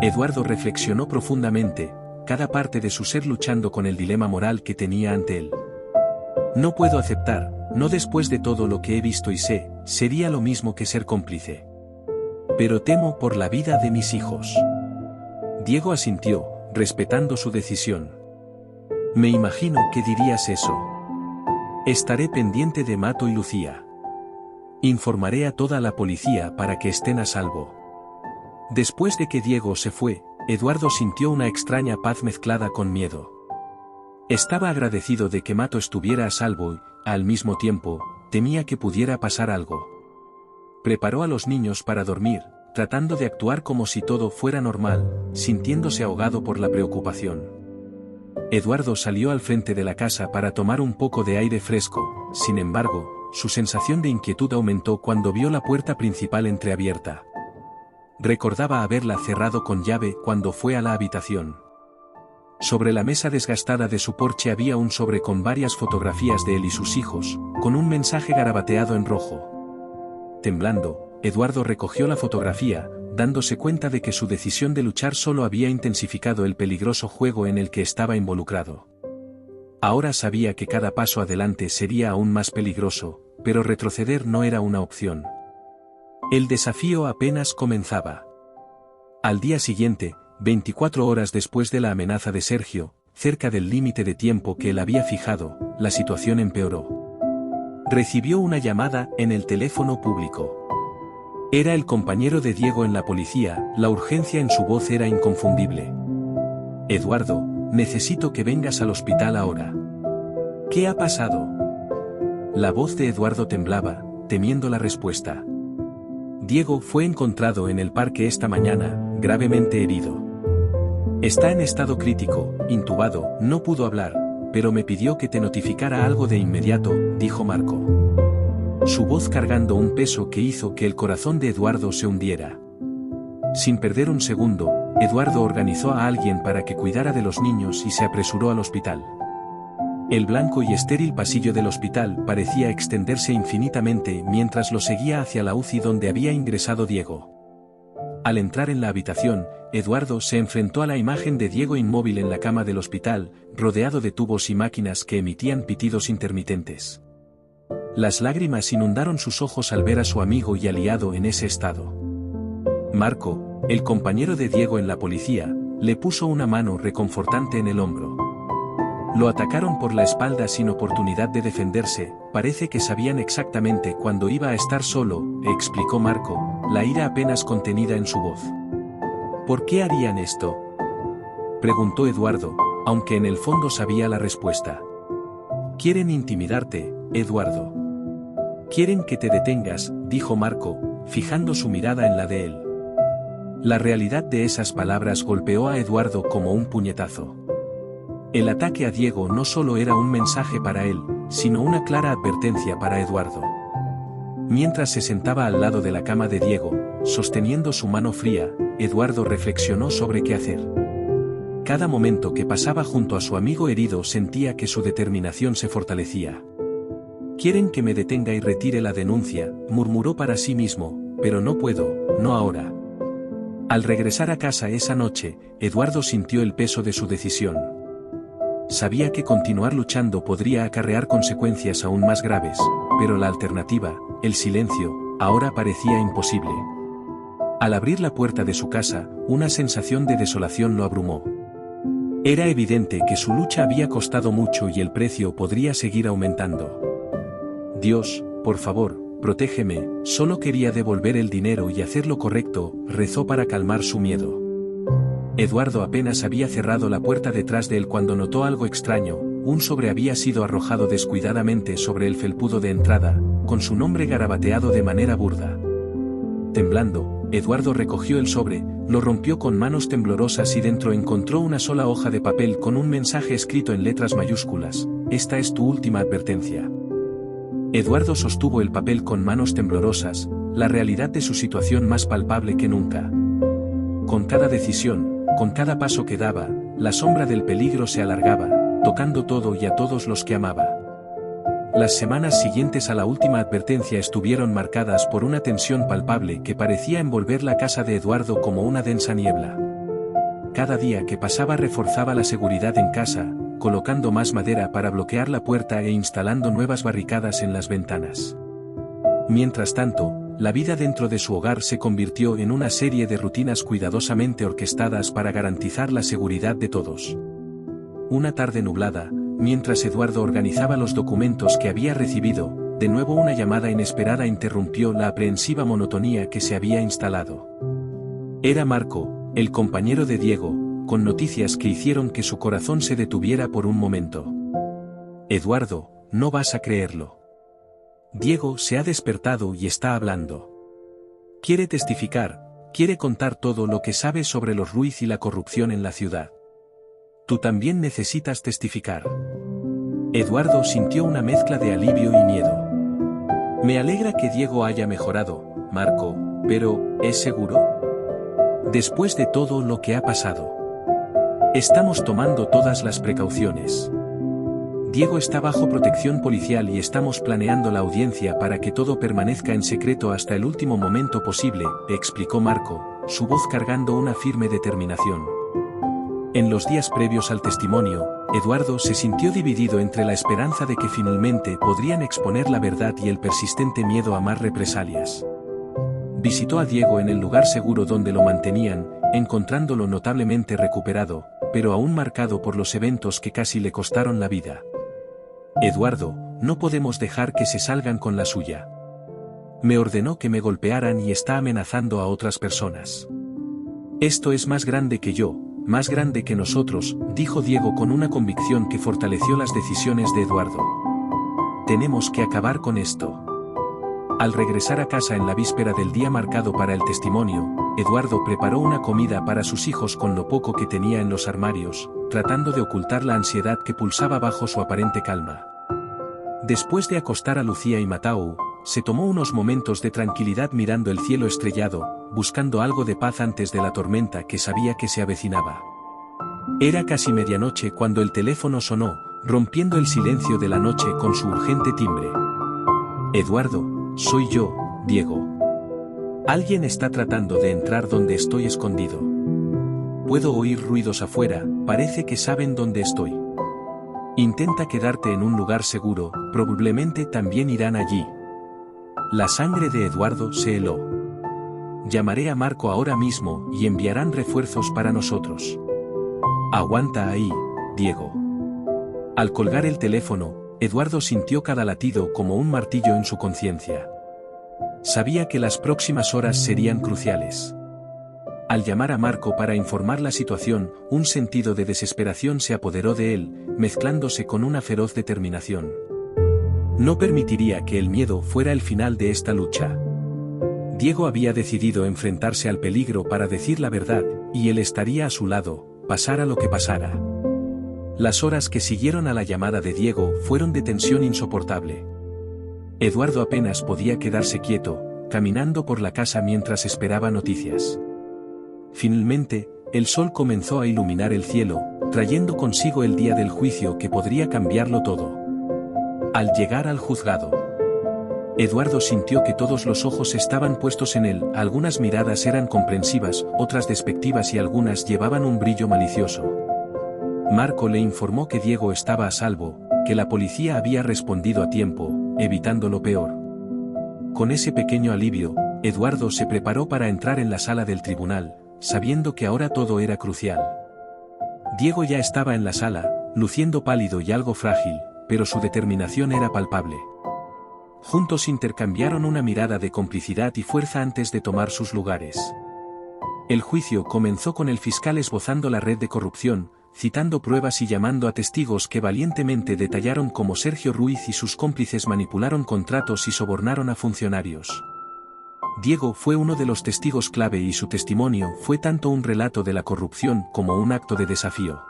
Eduardo reflexionó profundamente, cada parte de su ser luchando con el dilema moral que tenía ante él. No puedo aceptar, no después de todo lo que he visto y sé, sería lo mismo que ser cómplice. Pero temo por la vida de mis hijos. Diego asintió, respetando su decisión. Me imagino que dirías eso. Estaré pendiente de Mato y Lucía. Informaré a toda la policía para que estén a salvo. Después de que Diego se fue, Eduardo sintió una extraña paz mezclada con miedo. Estaba agradecido de que Mato estuviera a salvo y, al mismo tiempo, temía que pudiera pasar algo. Preparó a los niños para dormir, tratando de actuar como si todo fuera normal, sintiéndose ahogado por la preocupación. Eduardo salió al frente de la casa para tomar un poco de aire fresco, sin embargo, su sensación de inquietud aumentó cuando vio la puerta principal entreabierta. Recordaba haberla cerrado con llave cuando fue a la habitación. Sobre la mesa desgastada de su porche había un sobre con varias fotografías de él y sus hijos, con un mensaje garabateado en rojo. Temblando, Eduardo recogió la fotografía, dándose cuenta de que su decisión de luchar solo había intensificado el peligroso juego en el que estaba involucrado. Ahora sabía que cada paso adelante sería aún más peligroso, pero retroceder no era una opción. El desafío apenas comenzaba. Al día siguiente, 24 horas después de la amenaza de Sergio, cerca del límite de tiempo que él había fijado, la situación empeoró. Recibió una llamada en el teléfono público. Era el compañero de Diego en la policía, la urgencia en su voz era inconfundible. Eduardo, necesito que vengas al hospital ahora. ¿Qué ha pasado? La voz de Eduardo temblaba, temiendo la respuesta. Diego fue encontrado en el parque esta mañana, gravemente herido. Está en estado crítico, intubado, no pudo hablar, pero me pidió que te notificara algo de inmediato, dijo Marco. Su voz cargando un peso que hizo que el corazón de Eduardo se hundiera. Sin perder un segundo, Eduardo organizó a alguien para que cuidara de los niños y se apresuró al hospital. El blanco y estéril pasillo del hospital parecía extenderse infinitamente mientras lo seguía hacia la UCI donde había ingresado Diego. Al entrar en la habitación, Eduardo se enfrentó a la imagen de Diego inmóvil en la cama del hospital, rodeado de tubos y máquinas que emitían pitidos intermitentes. Las lágrimas inundaron sus ojos al ver a su amigo y aliado en ese estado. Marco, el compañero de Diego en la policía, le puso una mano reconfortante en el hombro. Lo atacaron por la espalda sin oportunidad de defenderse, parece que sabían exactamente cuándo iba a estar solo, explicó Marco, la ira apenas contenida en su voz. ¿Por qué harían esto?, preguntó Eduardo, aunque en el fondo sabía la respuesta. Quieren intimidarte, Eduardo. Quieren que te detengas, dijo Marco, fijando su mirada en la de él. La realidad de esas palabras golpeó a Eduardo como un puñetazo. El ataque a Diego no solo era un mensaje para él, sino una clara advertencia para Eduardo. Mientras se sentaba al lado de la cama de Diego, sosteniendo su mano fría, Eduardo reflexionó sobre qué hacer. Cada momento que pasaba junto a su amigo herido sentía que su determinación se fortalecía. Quieren que me detenga y retire la denuncia, murmuró para sí mismo, pero no puedo, no ahora. Al regresar a casa esa noche, Eduardo sintió el peso de su decisión. Sabía que continuar luchando podría acarrear consecuencias aún más graves, pero la alternativa, el silencio, ahora parecía imposible. Al abrir la puerta de su casa, una sensación de desolación lo abrumó. Era evidente que su lucha había costado mucho y el precio podría seguir aumentando. Dios, por favor, protégeme, solo quería devolver el dinero y hacer lo correcto, rezó para calmar su miedo. Eduardo apenas había cerrado la puerta detrás de él cuando notó algo extraño, un sobre había sido arrojado descuidadamente sobre el felpudo de entrada, con su nombre garabateado de manera burda. Temblando, Eduardo recogió el sobre, lo rompió con manos temblorosas y dentro encontró una sola hoja de papel con un mensaje escrito en letras mayúsculas: esta es tu última advertencia. Eduardo sostuvo el papel con manos temblorosas, la realidad de su situación más palpable que nunca. Con cada decisión, con cada paso que daba, la sombra del peligro se alargaba, tocando todo y a todos los que amaba. Las semanas siguientes a la última advertencia estuvieron marcadas por una tensión palpable que parecía envolver la casa de Eduardo como una densa niebla. Cada día que pasaba reforzaba la seguridad en casa, colocando más madera para bloquear la puerta e instalando nuevas barricadas en las ventanas. Mientras tanto, la vida dentro de su hogar se convirtió en una serie de rutinas cuidadosamente orquestadas para garantizar la seguridad de todos. Una tarde nublada, mientras Eduardo organizaba los documentos que había recibido, de nuevo una llamada inesperada interrumpió la aprehensiva monotonía que se había instalado. Era Marco, el compañero de Diego, con noticias que hicieron que su corazón se detuviera por un momento. Eduardo, no vas a creerlo. Diego se ha despertado y está hablando. Quiere testificar, quiere contar todo lo que sabe sobre los Ruiz y la corrupción en la ciudad. Tú también necesitas testificar. Eduardo sintió una mezcla de alivio y miedo. Me alegra que Diego haya mejorado, Marco, pero, ¿es seguro? Después de todo lo que ha pasado. Estamos tomando todas las precauciones. Diego está bajo protección policial y estamos planeando la audiencia para que todo permanezca en secreto hasta el último momento posible, explicó Marco, su voz cargando una firme determinación. En los días previos al testimonio, Eduardo se sintió dividido entre la esperanza de que finalmente podrían exponer la verdad y el persistente miedo a más represalias. Visitó a Diego en el lugar seguro donde lo mantenían, encontrándolo notablemente recuperado, pero aún marcado por los eventos que casi le costaron la vida. Eduardo, no podemos dejar que se salgan con la suya. Me ordenó que me golpearan y está amenazando a otras personas. Esto es más grande que yo, más grande que nosotros, dijo Diego con una convicción que fortaleció las decisiones de Eduardo. Tenemos que acabar con esto. Al regresar a casa en la víspera del día marcado para el testimonio, Eduardo preparó una comida para sus hijos con lo poco que tenía en los armarios, tratando de ocultar la ansiedad que pulsaba bajo su aparente calma. Después de acostar a Lucía y Matau, se tomó unos momentos de tranquilidad mirando el cielo estrellado, buscando algo de paz antes de la tormenta que sabía que se avecinaba. Era casi medianoche cuando el teléfono sonó, rompiendo el silencio de la noche con su urgente timbre. Eduardo, soy yo, Diego. Alguien está tratando de entrar donde estoy escondido. Puedo oír ruidos afuera, parece que saben dónde estoy. Intenta quedarte en un lugar seguro, probablemente también irán allí. La sangre de Eduardo se heló. Llamaré a Marco ahora mismo y enviarán refuerzos para nosotros. Aguanta ahí, Diego. Al colgar el teléfono, Eduardo sintió cada latido como un martillo en su conciencia. Sabía que las próximas horas serían cruciales. Al llamar a Marco para informar la situación, un sentido de desesperación se apoderó de él, mezclándose con una feroz determinación. No permitiría que el miedo fuera el final de esta lucha. Diego había decidido enfrentarse al peligro para decir la verdad, y él estaría a su lado, pasara lo que pasara. Las horas que siguieron a la llamada de Diego fueron de tensión insoportable. Eduardo apenas podía quedarse quieto, caminando por la casa mientras esperaba noticias. Finalmente, el sol comenzó a iluminar el cielo, trayendo consigo el día del juicio que podría cambiarlo todo. Al llegar al juzgado, Eduardo sintió que todos los ojos estaban puestos en él, algunas miradas eran comprensivas, otras despectivas y algunas llevaban un brillo malicioso. Marco le informó que Diego estaba a salvo, que la policía había respondido a tiempo, evitando lo peor. Con ese pequeño alivio, Eduardo se preparó para entrar en la sala del tribunal, sabiendo que ahora todo era crucial. Diego ya estaba en la sala, luciendo pálido y algo frágil, pero su determinación era palpable. Juntos intercambiaron una mirada de complicidad y fuerza antes de tomar sus lugares. El juicio comenzó con el fiscal esbozando la red de corrupción, citando pruebas y llamando a testigos que valientemente detallaron cómo Sergio Ruiz y sus cómplices manipularon contratos y sobornaron a funcionarios. Diego fue uno de los testigos clave y su testimonio fue tanto un relato de la corrupción como un acto de desafío.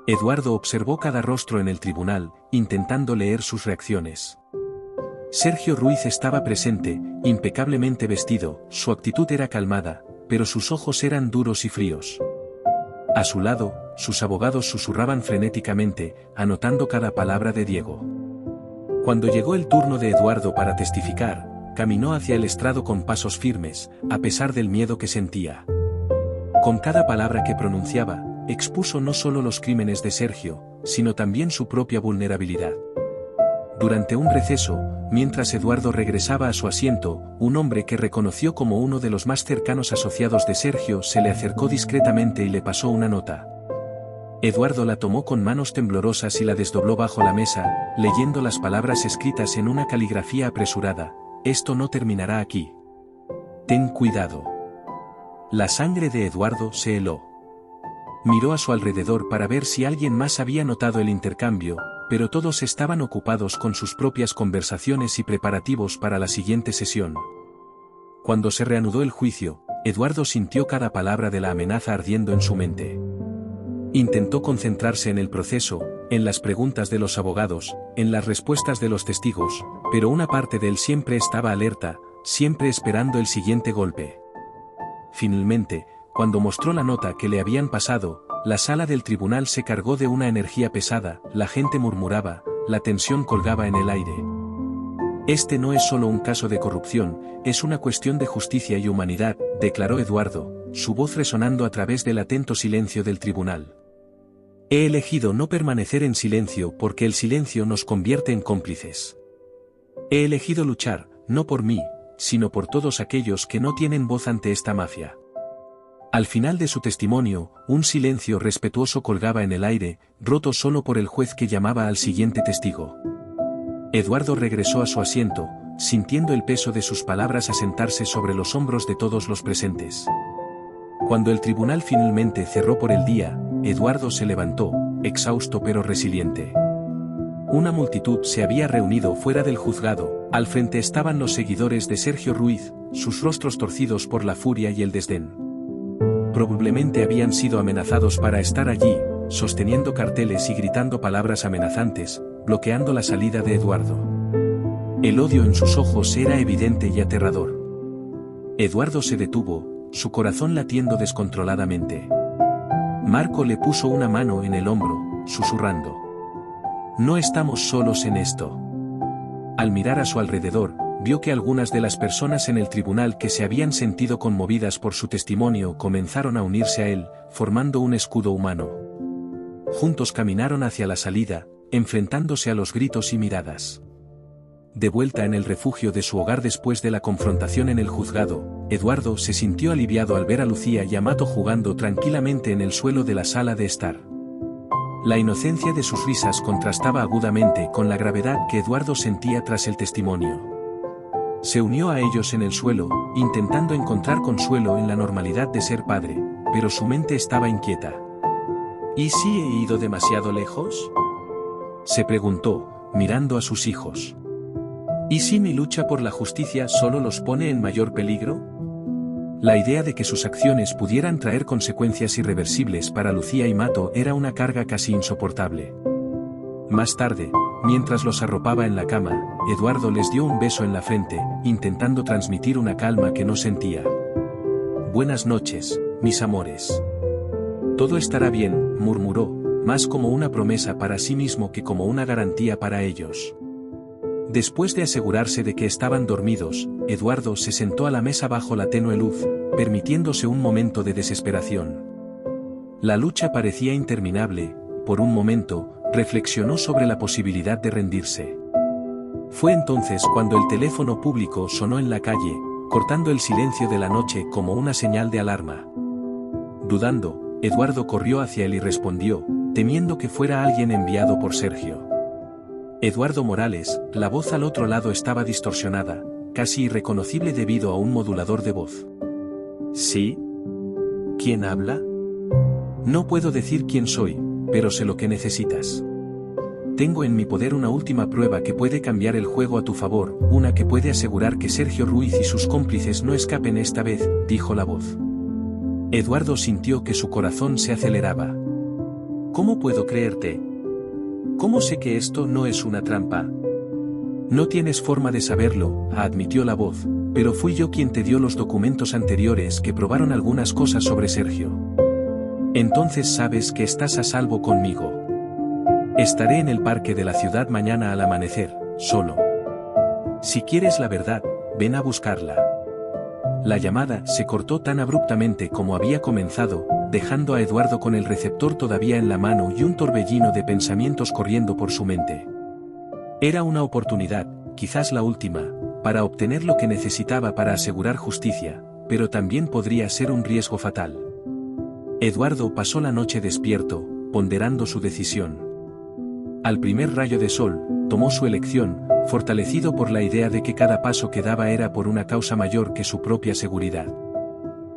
Eduardo observó cada rostro en el tribunal, intentando leer sus reacciones. Sergio Ruiz estaba presente, impecablemente vestido, su actitud era calmada, pero sus ojos eran duros y fríos. A su lado, sus abogados susurraban frenéticamente, anotando cada palabra de Diego. Cuando llegó el turno de Eduardo para testificar, caminó hacia el estrado con pasos firmes, a pesar del miedo que sentía. Con cada palabra que pronunciaba, expuso no solo los crímenes de Sergio, sino también su propia vulnerabilidad. Durante un receso, mientras Eduardo regresaba a su asiento, un hombre que reconoció como uno de los más cercanos asociados de Sergio se le acercó discretamente y le pasó una nota. Eduardo la tomó con manos temblorosas y la desdobló bajo la mesa, leyendo las palabras escritas en una caligrafía apresurada: «Esto no terminará aquí. Ten cuidado». La sangre de Eduardo se heló. Miró a su alrededor para ver si alguien más había notado el intercambio, pero todos estaban ocupados con sus propias conversaciones y preparativos para la siguiente sesión. Cuando se reanudó el juicio, Eduardo sintió cada palabra de la amenaza ardiendo en su mente. Intentó concentrarse en el proceso, en las preguntas de los abogados, en las respuestas de los testigos, pero una parte de él siempre estaba alerta, siempre esperando el siguiente golpe. Finalmente, cuando mostró la nota que le habían pasado, la sala del tribunal se cargó de una energía pesada, la gente murmuraba, la tensión colgaba en el aire. Este no es solo un caso de corrupción, es una cuestión de justicia y humanidad, declaró Eduardo, su voz resonando a través del atento silencio del tribunal. He elegido no permanecer en silencio porque el silencio nos convierte en cómplices. He elegido luchar, no por mí, sino por todos aquellos que no tienen voz ante esta mafia. Al final de su testimonio, un silencio respetuoso colgaba en el aire, roto solo por el juez que llamaba al siguiente testigo. Eduardo regresó a su asiento, sintiendo el peso de sus palabras asentarse sobre los hombros de todos los presentes. Cuando el tribunal finalmente cerró por el día, Eduardo se levantó, exhausto pero resiliente. Una multitud se había reunido fuera del juzgado, al frente estaban los seguidores de Sergio Ruiz, sus rostros torcidos por la furia y el desdén. Probablemente habían sido amenazados para estar allí, sosteniendo carteles y gritando palabras amenazantes, bloqueando la salida de Eduardo. El odio en sus ojos era evidente y aterrador. Eduardo se detuvo, su corazón latiendo descontroladamente. Marco le puso una mano en el hombro, susurrando: «No estamos solos en esto». Al mirar a su alrededor, vio que algunas de las personas en el tribunal que se habían sentido conmovidas por su testimonio comenzaron a unirse a él, formando un escudo humano. Juntos caminaron hacia la salida, enfrentándose a los gritos y miradas. De vuelta en el refugio de su hogar después de la confrontación en el juzgado, Eduardo se sintió aliviado al ver a Lucía y a Mato jugando tranquilamente en el suelo de la sala de estar. La inocencia de sus risas contrastaba agudamente con la gravedad que Eduardo sentía tras el testimonio. Se unió a ellos en el suelo, intentando encontrar consuelo en la normalidad de ser padre, pero su mente estaba inquieta. ¿Y si he ido demasiado lejos?, se preguntó, mirando a sus hijos. ¿Y si mi lucha por la justicia solo los pone en mayor peligro? La idea de que sus acciones pudieran traer consecuencias irreversibles para Lucía y Mato era una carga casi insoportable. Más tarde, mientras los arropaba en la cama, Eduardo les dio un beso en la frente, intentando transmitir una calma que no sentía. «Buenas noches, mis amores. Todo estará bien», murmuró, más como una promesa para sí mismo que como una garantía para ellos. Después de asegurarse de que estaban dormidos, Eduardo se sentó a la mesa bajo la tenue luz, permitiéndose un momento de desesperación. La lucha parecía interminable. Por un momento, reflexionó sobre la posibilidad de rendirse. Fue entonces cuando el teléfono público sonó en la calle, cortando el silencio de la noche como una señal de alarma. Dudando, Eduardo corrió hacia él y respondió, temiendo que fuera alguien enviado por Sergio. Eduardo Morales, la voz al otro lado estaba distorsionada, casi irreconocible debido a un modulador de voz. ¿Sí? ¿Quién habla? No puedo decir quién soy, pero sé lo que necesitas. Tengo en mi poder una última prueba que puede cambiar el juego a tu favor, una que puede asegurar que Sergio Ruiz y sus cómplices no escapen esta vez, dijo la voz. Eduardo sintió que su corazón se aceleraba. ¿Cómo puedo creerte? ¿Cómo sé que esto no es una trampa? No tienes forma de saberlo, admitió la voz, pero fui yo quien te dio los documentos anteriores que probaron algunas cosas sobre Sergio. Entonces sabes que estás a salvo conmigo. Estaré en el parque de la ciudad mañana al amanecer, solo. Si quieres la verdad, ven a buscarla. La llamada se cortó tan abruptamente como había comenzado, dejando a Eduardo con el receptor todavía en la mano y un torbellino de pensamientos corriendo por su mente. Era una oportunidad, quizás la última, para obtener lo que necesitaba para asegurar justicia, pero también podría ser un riesgo fatal. Eduardo pasó la noche despierto, ponderando su decisión. Al primer rayo de sol, tomó su elección, fortalecido por la idea de que cada paso que daba era por una causa mayor que su propia seguridad.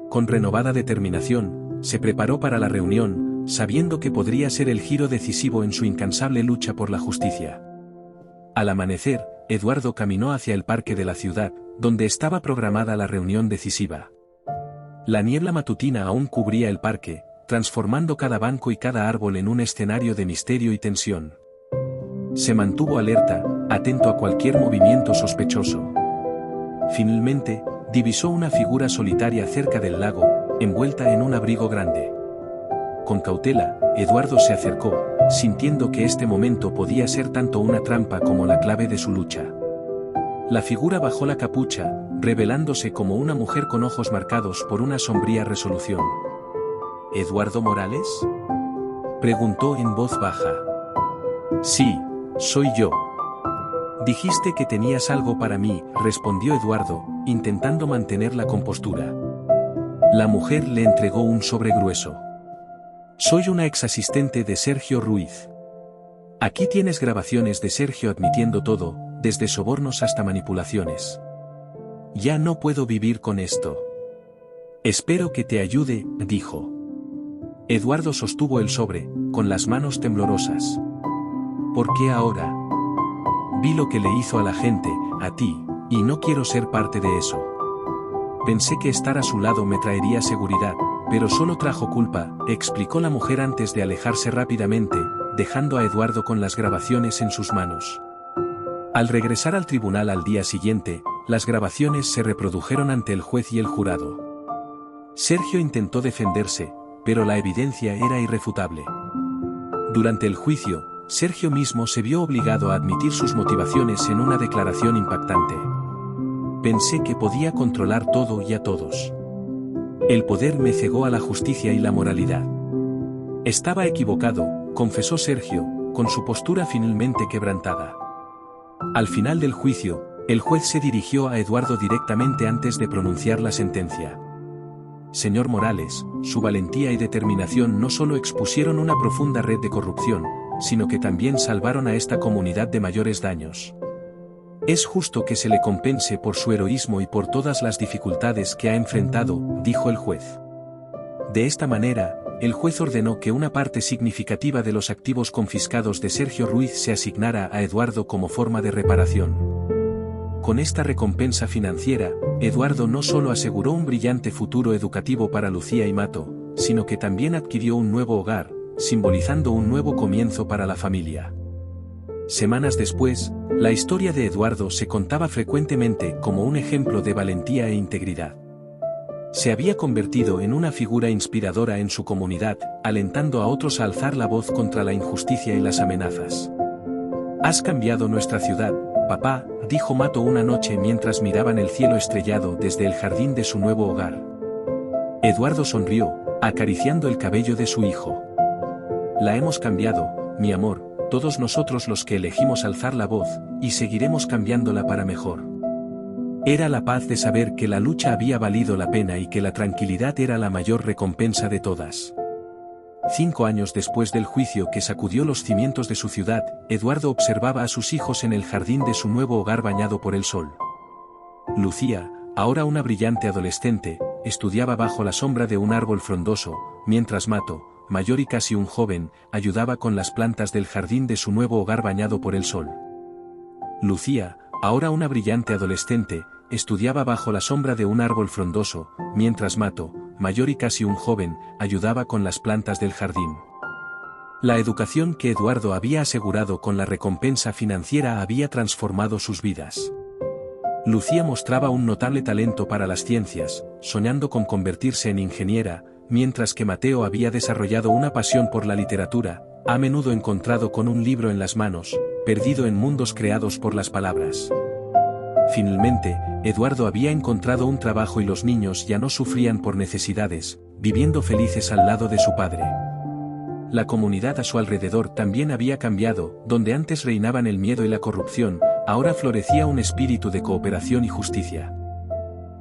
Con renovada determinación, se preparó para la reunión, sabiendo que podría ser el giro decisivo en su incansable lucha por la justicia. Al amanecer, Eduardo caminó hacia el parque de la ciudad, donde estaba programada la reunión decisiva. La niebla matutina aún cubría el parque, transformando cada banco y cada árbol en un escenario de misterio y tensión. Se mantuvo alerta, atento a cualquier movimiento sospechoso. Finalmente, divisó una figura solitaria cerca del lago, envuelta en un abrigo grande. Con cautela, Eduardo se acercó, sintiendo que este momento podía ser tanto una trampa como la clave de su lucha. La figura bajó la capucha, revelándose como una mujer con ojos marcados por una sombría resolución. ¿Eduardo Morales?, preguntó en voz baja. Sí, soy yo. Dijiste que tenías algo para mí, respondió Eduardo, intentando mantener la compostura. La mujer le entregó un sobre grueso. Soy una ex asistente de Sergio Ruiz. Aquí tienes grabaciones de Sergio admitiendo todo, desde sobornos hasta manipulaciones. Ya no puedo vivir con esto. Espero que te ayude, dijo. Eduardo sostuvo el sobre, con las manos temblorosas. ¿Por qué ahora? Vi lo que le hizo a la gente, a ti, y no quiero ser parte de eso. Pensé que estar a su lado me traería seguridad, pero solo trajo culpa, explicó la mujer antes de alejarse rápidamente, dejando a Eduardo con las grabaciones en sus manos. Al regresar al tribunal al día siguiente, las grabaciones se reprodujeron ante el juez y el jurado. Sergio intentó defenderse, pero la evidencia era irrefutable. Durante el juicio, Sergio mismo se vio obligado a admitir sus motivaciones en una declaración impactante. Pensé que podía controlar todo y a todos. El poder me cegó a la justicia y la moralidad. Estaba equivocado, confesó Sergio, con su postura finalmente quebrantada. Al final del juicio, el juez se dirigió a Eduardo directamente antes de pronunciar la sentencia. Señor Morales, su valentía y determinación no solo expusieron una profunda red de corrupción, sino que también salvaron a esta comunidad de mayores daños. Es justo que se le compense por su heroísmo y por todas las dificultades que ha enfrentado, dijo el juez. De esta manera, el juez ordenó que una parte significativa de los activos confiscados de Sergio Ruiz se asignara a Eduardo como forma de reparación. Con esta recompensa financiera, Eduardo no solo aseguró un brillante futuro educativo para Lucía y Mato, sino que también adquirió un nuevo hogar, simbolizando un nuevo comienzo para la familia. Semanas después, la historia de Eduardo se contaba frecuentemente como un ejemplo de valentía e integridad. Se había convertido en una figura inspiradora en su comunidad, alentando a otros a alzar la voz contra la injusticia y las amenazas. Has cambiado nuestra ciudad, papá, dijo Mato una noche mientras miraban el cielo estrellado desde el jardín de su nuevo hogar. Eduardo sonrió, acariciando el cabello de su hijo. La hemos cambiado, mi amor, todos nosotros los que elegimos alzar la voz, y seguiremos cambiándola para mejor. Era la paz de saber que la lucha había valido la pena y que la tranquilidad era la mayor recompensa de todas. 5 años después del juicio que sacudió los cimientos de su ciudad, Eduardo observaba a sus hijos en el jardín de su nuevo hogar bañado por el sol. Lucía, ahora una brillante adolescente, estudiaba bajo la sombra de un árbol frondoso, mientras Mato, mayor y casi un joven, ayudaba con las plantas del jardín de su nuevo hogar bañado por el sol. Lucía, ahora una brillante adolescente, estudiaba bajo la sombra de un árbol frondoso, mientras Mato, mayor y casi un joven, ayudaba con las plantas del jardín. La educación que Eduardo había asegurado con la recompensa financiera había transformado sus vidas. Lucía mostraba un notable talento para las ciencias, soñando con convertirse en ingeniera, mientras que Mateo había desarrollado una pasión por la literatura, a menudo encontrado con un libro en las manos, perdido en mundos creados por las palabras. Finalmente, Eduardo había encontrado un trabajo y los niños ya no sufrían por necesidades, viviendo felices al lado de su padre. La comunidad a su alrededor también había cambiado, donde antes reinaban el miedo y la corrupción, ahora florecía un espíritu de cooperación y justicia.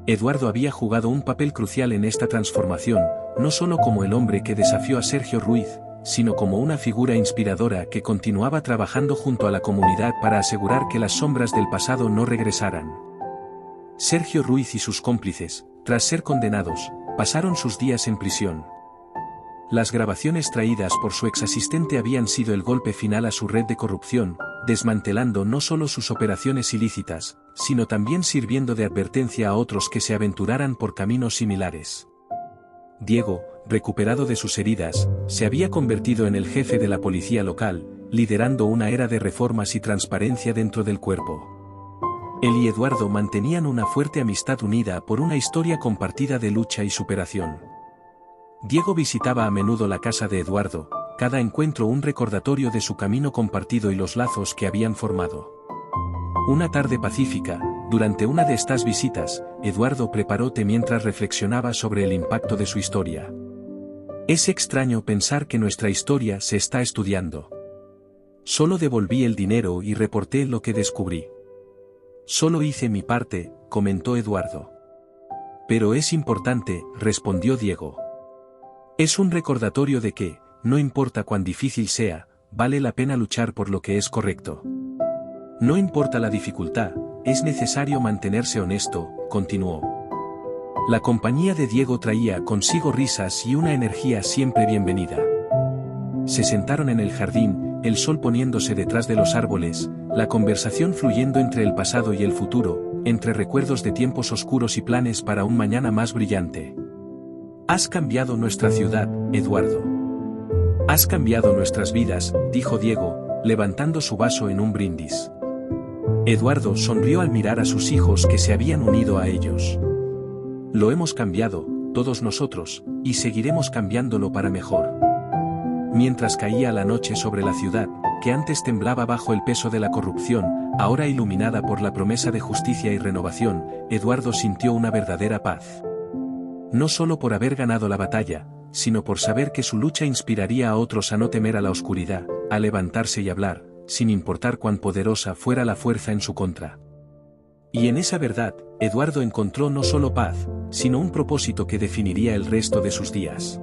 Eduardo había jugado un papel crucial en esta transformación, no solo como el hombre que desafió a Sergio Ruiz, sino como una figura inspiradora que continuaba trabajando junto a la comunidad para asegurar que las sombras del pasado no regresaran. Sergio Ruiz y sus cómplices, tras ser condenados, pasaron sus días en prisión. Las grabaciones traídas por su exasistente habían sido el golpe final a su red de corrupción, desmantelando no solo sus operaciones ilícitas, sino también sirviendo de advertencia a otros que se aventuraran por caminos similares. Diego, recuperado de sus heridas, se había convertido en el jefe de la policía local, liderando una era de reformas y transparencia dentro del cuerpo. Él y Eduardo mantenían una fuerte amistad unida por una historia compartida de lucha y superación. Diego visitaba a menudo la casa de Eduardo, cada encuentro un recordatorio de su camino compartido y los lazos que habían formado. Una tarde pacífica, durante una de estas visitas, Eduardo preparó té mientras reflexionaba sobre el impacto de su historia. Es extraño pensar que nuestra historia se está estudiando. Solo devolví el dinero y reporté lo que descubrí. Solo hice mi parte, comentó Eduardo. Pero es importante, respondió Diego. Es un recordatorio de que, no importa cuán difícil sea, vale la pena luchar por lo que es correcto. No importa la dificultad, es necesario mantenerse honesto, continuó. La compañía de Diego traía consigo risas y una energía siempre bienvenida. Se sentaron en el jardín, el sol poniéndose detrás de los árboles, la conversación fluyendo entre el pasado y el futuro, entre recuerdos de tiempos oscuros y planes para un mañana más brillante. Has cambiado nuestra ciudad, Eduardo. Has cambiado nuestras vidas, dijo Diego, levantando su vaso en un brindis. Eduardo sonrió al mirar a sus hijos que se habían unido a ellos. Lo hemos cambiado, todos nosotros, y seguiremos cambiándolo para mejor. Mientras caía la noche sobre la ciudad, que antes temblaba bajo el peso de la corrupción, ahora iluminada por la promesa de justicia y renovación, Eduardo sintió una verdadera paz. No solo por haber ganado la batalla, sino por saber que su lucha inspiraría a otros a no temer a la oscuridad, a levantarse y hablar, sin importar cuán poderosa fuera la fuerza en su contra. Y en esa verdad, Eduardo encontró no solo paz, sino un propósito que definiría el resto de sus días.